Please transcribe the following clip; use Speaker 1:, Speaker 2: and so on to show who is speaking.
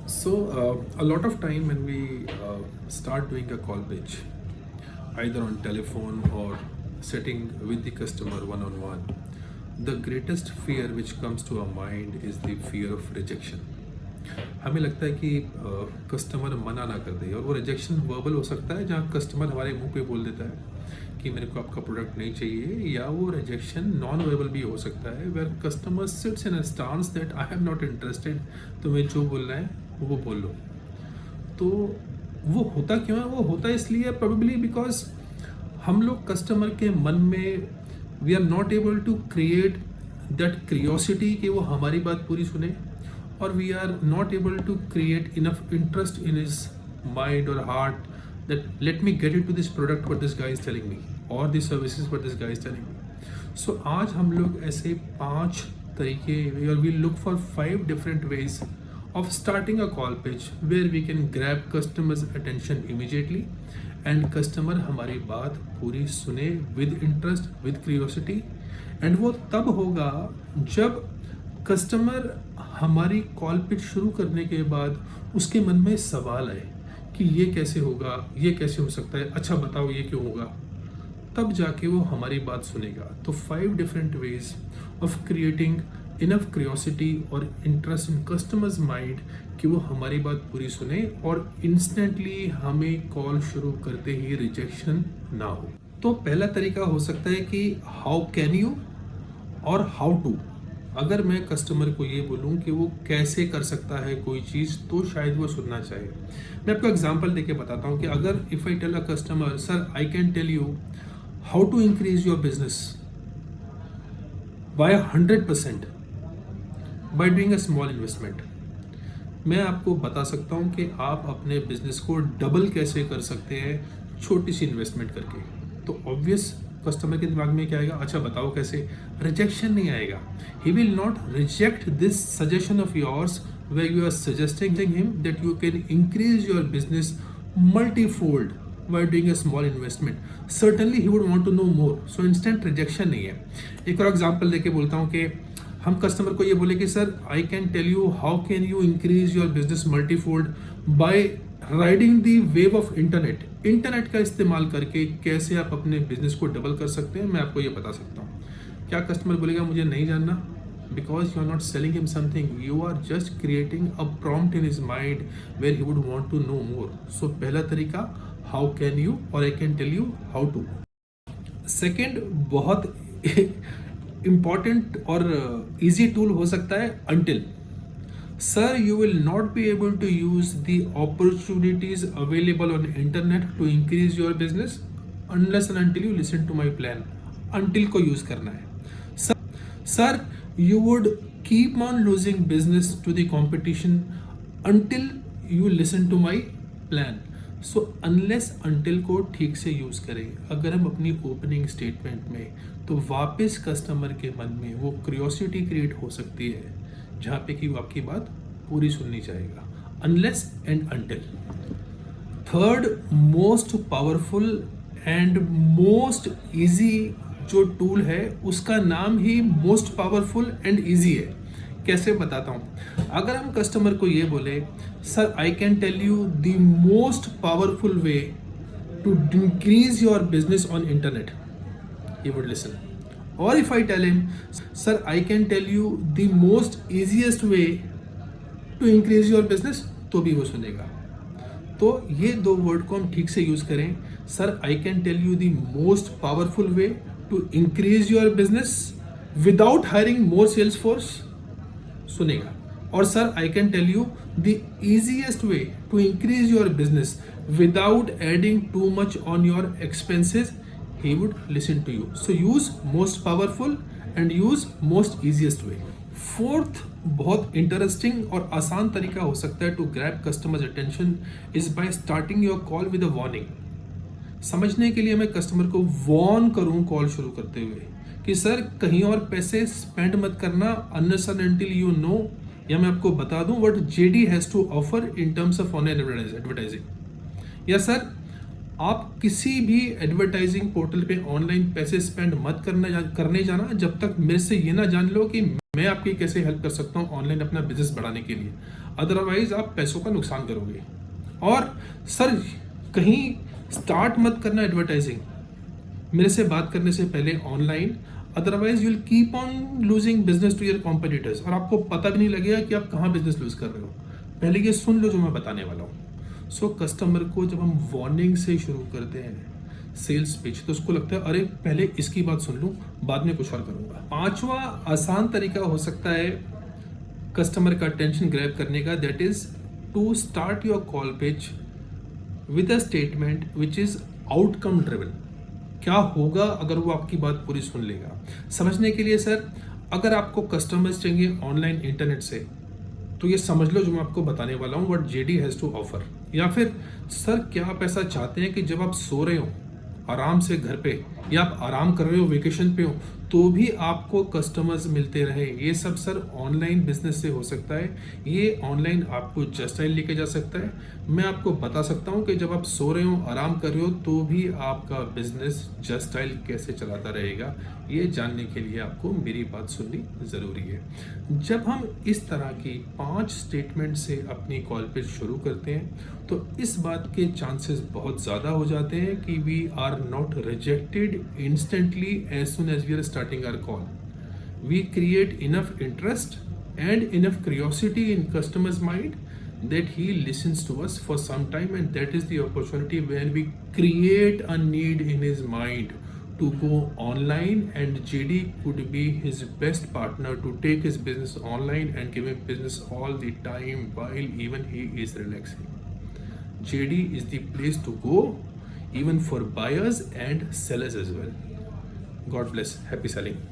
Speaker 1: A lot of time when we start doing a call pitch, either on telephone or sitting with the customer one on one, the greatest fear which comes to our mind is the fear of rejection. हमें लगता है कि customer मना ना कर दे, और वो rejection verbal हो सकता है जहाँ कस्टमर हमारे मुंह पे बोल देता है कि मेरे को आपका प्रोडक्ट नहीं चाहिए, या वो रिजेक्शन नॉन वर्बल भी हो सकता है where customer sits in a stance that I am not interested, तुम्हें जो बोलना है वो बोल लो। तो वो होता क्यों है? वो होता इसलिए प्रोबेबली बिकॉज हम लोग कस्टमर के मन में we are not able to create that curiosity कि वो हमारी बात पूरी सुने, or we are not able to create enough interest in his mind or heart that let me get into this product what this guy is telling me or the services what this guy is telling me. So आज हम लोग ऐसे 5 तरीके, or we look for 5 different ways of starting a call pitch where we can grab customers attention immediately and customer हमारी बात पूरी सुने with interest with curiosity, and वो तब होगा जब कस्टमर हमारी कॉल पिच शुरू करने के बाद उसके मन में सवाल आए कि ये कैसे होगा, ये कैसे हो सकता है, अच्छा बताओ ये क्यों होगा, तब जाके वो हमारी बात सुनेगा। तो 5 different ways of creating enough curiosity और इंटरेस्ट इन कस्टमर्स माइंड कि वो हमारी बात पूरी सुने और इंस्टेंटली हमें कॉल शुरू करते ही रिजेक्शन ना हो। तो पहला तरीका हो सकता है कि हाउ कैन यू और हाउ टू। अगर मैं कस्टमर को ये बोलूं कि वो कैसे कर सकता है कोई चीज़, तो शायद वो सुनना चाहे। मैं आपको एग्जांपल देके बताता हूं कि अगर if I tell a customer sir I can tell you how to increase your business by 100% by doing a small investment, मैं आपको बता सकता हूं कि आप अपने बिजनेस को डबल कैसे कर सकते हैं छोटी सी इन्वेस्टमेंट करके। तो ऑब्वियस कस्टमर के दिमाग में क्या आएगा, अच्छा बताओ कैसे। रिजेक्शन नहीं आएगा। He will not reject this suggestion of yours where you are suggesting him that you can increase your business multifold by doing a small investment. Certainly he would want to know more. So instant rejection नहीं है। एक और example देके बोलता हूँ कि हम customer को ये बोले कि sir I can tell you how can you increase your business multifold by riding the wave of internet. Internet का इस्तेमाल करके कैसे आप अपने बिजनेस को डबल कर सकते हैं, मैं आपको ये बता सकता हूँ। क्या कस्टमर बोलेगा मुझे नहीं जानना? Because you are not selling him something, you are just creating a prompt in his mind where he would want to know more. So पहला तरीका how can you और I can tell you how to. Second बहुत important और easy tool हो सकता है until. Sir, you will not be able to use the opportunities available on internet to increase your business unless and until you listen to my plan. Until को use करना है। Sir, you would keep on losing business to the competition until you listen to my plan. So unless until को ठीक से use करें अगर हम अपनी ओपनिंग स्टेटमेंट में, तो वापस कस्टमर के मन में वो क्यूरियोसिटी क्रिएट हो सकती है जहाँ पे कि वो आपकी बात पूरी सुननी चाहेगा। Unless and until. Third most powerful and most easy जो टूल है उसका नाम ही मोस्ट पावरफुल एंड इजी है। कैसे बताता हूँ। अगर हम कस्टमर को ये बोले sir I can tell you the most powerful way to increase your business on internet, he would listen. और if I tell him sir I can tell you the most easiest way to increase your business, तो भी वो सुनेगा। तो ये 2 word को हम ठीक से यूज करें। Sir I can tell you the most powerful way to increase your business without hiring more sales force, सुनेगा। और sir I can tell you the easiest way to increase your business without adding too much on your expenses, he would listen to you. So use most powerful and use most easiest way. Fourth बहुत interesting और आसान तरीका हो सकता है to grab customer's attention is by starting your call with a warning. समझने के लिए मैं कस्टमर को वॉर्न करूं कॉल शुरू करते हुए कि सर कहीं और पैसे स्पेंड मत करना unless and until you know, या मैं आपको बता दूं what JD has to offer in terms of online advertising, या सर आप किसी भी एडवर्टाइजिंग पोर्टल पे ऑनलाइन पैसे स्पेंड मत करने जाना जब तक मेरे से ये ना जान लो कि मैं आपकी कैसे हेल्प कर सकता हूँ ऑनलाइन अपना बिजनेस बढ़ाने के लिए, अदरवाइज आप पैसों का नुकसान करोगे। और सर कहीं स्टार्ट मत करना एडवर्टाइजिंग मेरे से बात करने से पहले online, otherwise you will keep on losing business to your competitors और आपको पता भी नहीं लगेगा कि आप कहाँ बिजनेस लूज कर रहे हो। पहले ये सुन लो जो मैं बताने वाला हूँ। सो कस्टमर को जब हम वार्निंग से शुरू करते हैं सेल्स पिच, तो उसको लगता है अरे पहले इसकी बात सुन लूँ, बाद में कुछ और करूँगा। पांचवा आसान तरीका हो सकता है कस्टमर का अटेंशन ग्रैब करने का, that is to start your call pitch with a statement which is outcome driven. क्या होगा अगर वो आपकी बात पूरी सुन लेगा? समझने के लिए सर, अगर आपको कस्टमर्स चाहिए ऑनलाइन इंटरनेट से, तो ये समझ लो जो मैं आपको बताने वाला हूँ what JD has to offer. या फिर सर क्या आप ऐसा चाहते हैं कि जब आप सो रहे हो आराम से घर पे, या आप आराम कर रहे हो वेकेशन पे हो, तो भी आपको कस्टमर्स मिलते रहे? ये सब सर ऑनलाइन बिजनेस से हो सकता है। ये ऑनलाइन आपको जस्ट डायल लेके जा सकता है। मैं आपको बता सकता हूँ कि जब आप सो रहे हो आराम कर रहे हो तो भी आपका बिजनेस जस्ट डायल कैसे चलाता रहेगा। ये जानने के लिए आपको मेरी बात सुननी ज़रूरी है। जब हम इस तरह की 5 स्टेटमेंट से अपनी कॉल पे शुरू करते हैं तो इस बात के चांसेस बहुत ज़्यादा हो जाते हैं कि we are not rejected instantly as soon as we are starting our call. We create enough interest and enough curiosity in customer's mind that he listens to us for some time, and that is the opportunity when we create a need in his mind to go online, and JD could be his best partner to take his business online and give him business all the time while even he is relaxing. JD is the place to go even for buyers and sellers as well. God bless. Happy selling.